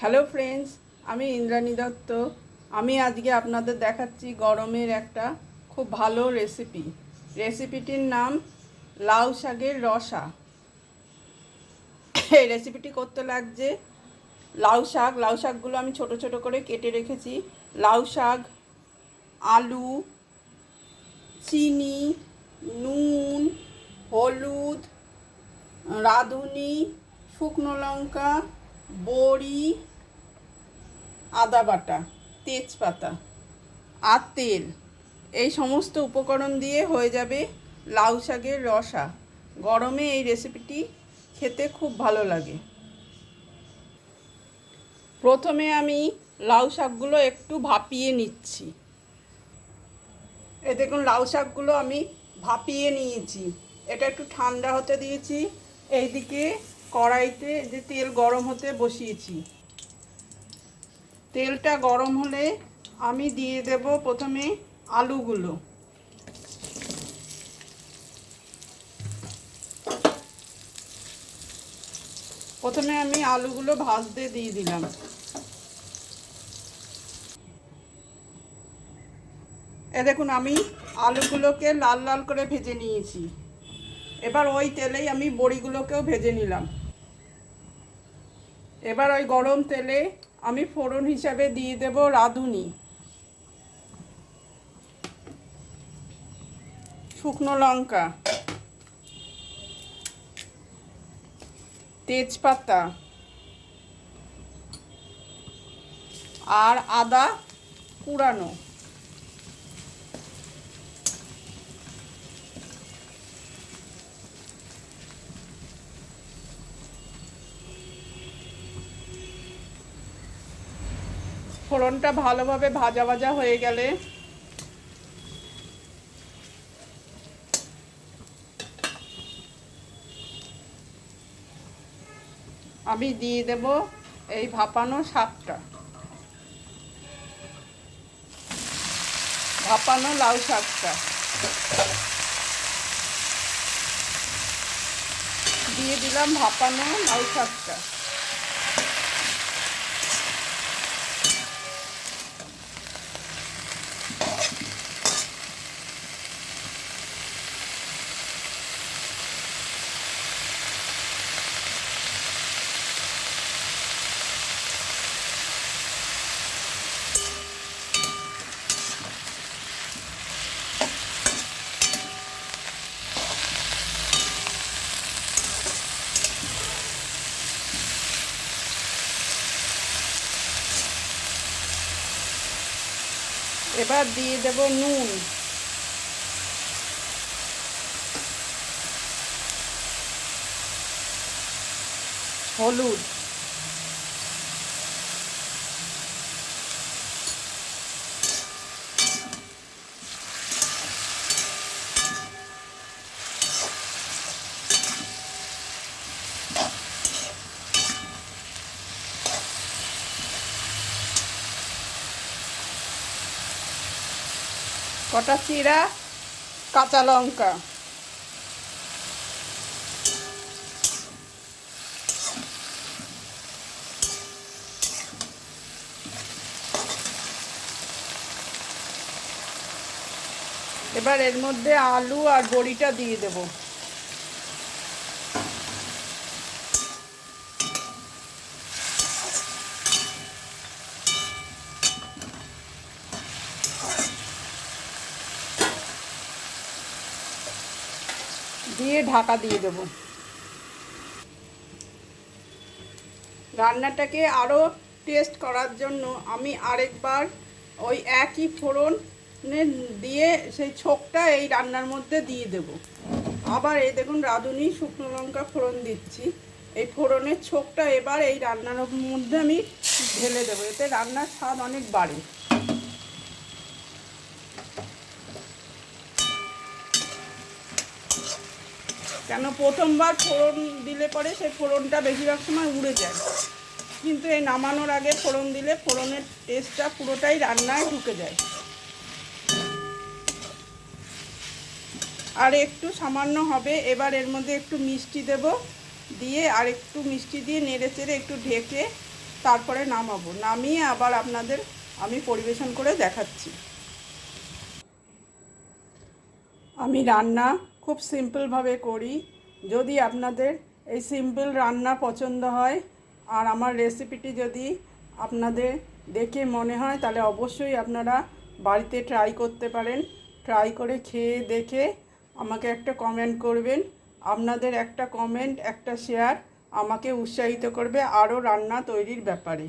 Hello friends, আমি ইন্দ্রাণী দত্ত। আমি আজকে আপনাদের দেখাচ্ছি গরমের একটা খুব ভালো রেসিপিটির নাম লাউ শাকের রসা। এই রেসিপিটি করতে লাগছে লাউ শাকগুলো আমি ছোট ছোট করে কেটে রেখেছি। লাউ শাক, আলু, চিনি, নুন, হলুদ, রাঁধুনি, শুকনো লঙ্কা, বড়ি, আদা বাটা, তেজপাতা আর তেল, এই সমস্ত উপকরণ দিয়ে হয়ে যাবে লাউ শাকের রসা। গরমে এই রেসিপিটি খেতে খুব ভালো লাগে। প্রথমে আমি লাউ শাকগুলো একটু ভাপিয়ে নিচ্ছি। এই দেখুন, লাউ শাকগুলো আমি ভাপিয়ে নিয়েছি। এটা একটু ঠান্ডা হতে দিয়েছি। এইদিকে কড়াইতে যে তেল গরম হতে বসিয়েছি। তেলটা গরম হলে আমি দিয়ে দেব প্রথমে আলুগুলো। প্রথমে আমি আলুগুলো ভাজতে দিয়ে দিলাম। দেখুন, আমি আলুগুলোকে লাল লাল করে ভেজে নিয়েছি। এবার ওই তেলেই আমি বড়িগুলোকেও ভেজে নিলাম। এবার ওই গরম তেলে আমি ফোড়ন হিসাবে দিয়ে দেব রাঁধুনি, শুকনো লঙ্কা, তেজপাতা আর আদা কুড়ানো। ফোড়নটা ভালোভাবে ভাজা ভাজা হয়ে গেলে আমি দিয়ে দেব এই ভাপানো লাউ শাকটা দিয়ে দিলাম। ভাপানো লাউ শাকটা এবার দিয়ে দেব নুন, হলুদ, কটা চিরা কাঁচা লঙ্কা। এবার এর মধ্যে আলু আর বড়িটা দিয়ে দেব। দিয়ে ঢাকা দিয়ে দেব। রান্নাটাকে আরও টেস্ট করার জন্য আমি আরেকবার ওই একই ফোড়নে দিয়ে সেই ছোকটা এই রান্নার মধ্যে দিয়ে দেব। আবার এই দেখুন, রাঁধুনি, শুকনো লঙ্কা ফোড়ন দিচ্ছি। এই ফোড়নের ছোকটা এবার এই রান্নার মধ্যে আমি ঢেলে দেবো। এতে রান্নার স্বাদ অনেক বাড়ে। কেন, প্রথমবার ফোড়ন দিলে পরে সেই ফোড়নটা বেশিরভাগ সময় উড়ে যায়, কিন্তু এই নামানোর আগে ফোড়ন দিলে ফোড়নের টেস্টটা পুরোটাই রান্নায় ঢুকে যায়। আর একটু সামান্য হবে। এবার এর মধ্যে একটু মিষ্টি দেব, দিয়ে আর একটু মিষ্টি দিয়ে নেড়ে চেড়ে একটু ঢেকে তারপরে নামাবো, নামিয়ে আবার আপনাদের আমি পরিবেশন করে দেখাচ্ছি। আমি রান্না খুব সিম্পলভাবে করি। যদি আপনাদের এই সিম্পল রান্না পছন্দ হয় আর আমার রেসিপিটি যদি আপনাদের দেখে মনে হয়, তাহলে অবশ্যই আপনারা বাড়িতে ট্রাই করতে পারেন। ট্রাই করে খেয়ে দেখে আমাকে একটা কমেন্ট করবেন। আপনাদের একটা কমেন্ট, একটা শেয়ার আমাকে উৎসাহিত করবে আরও রান্না তৈরির ব্যাপারে।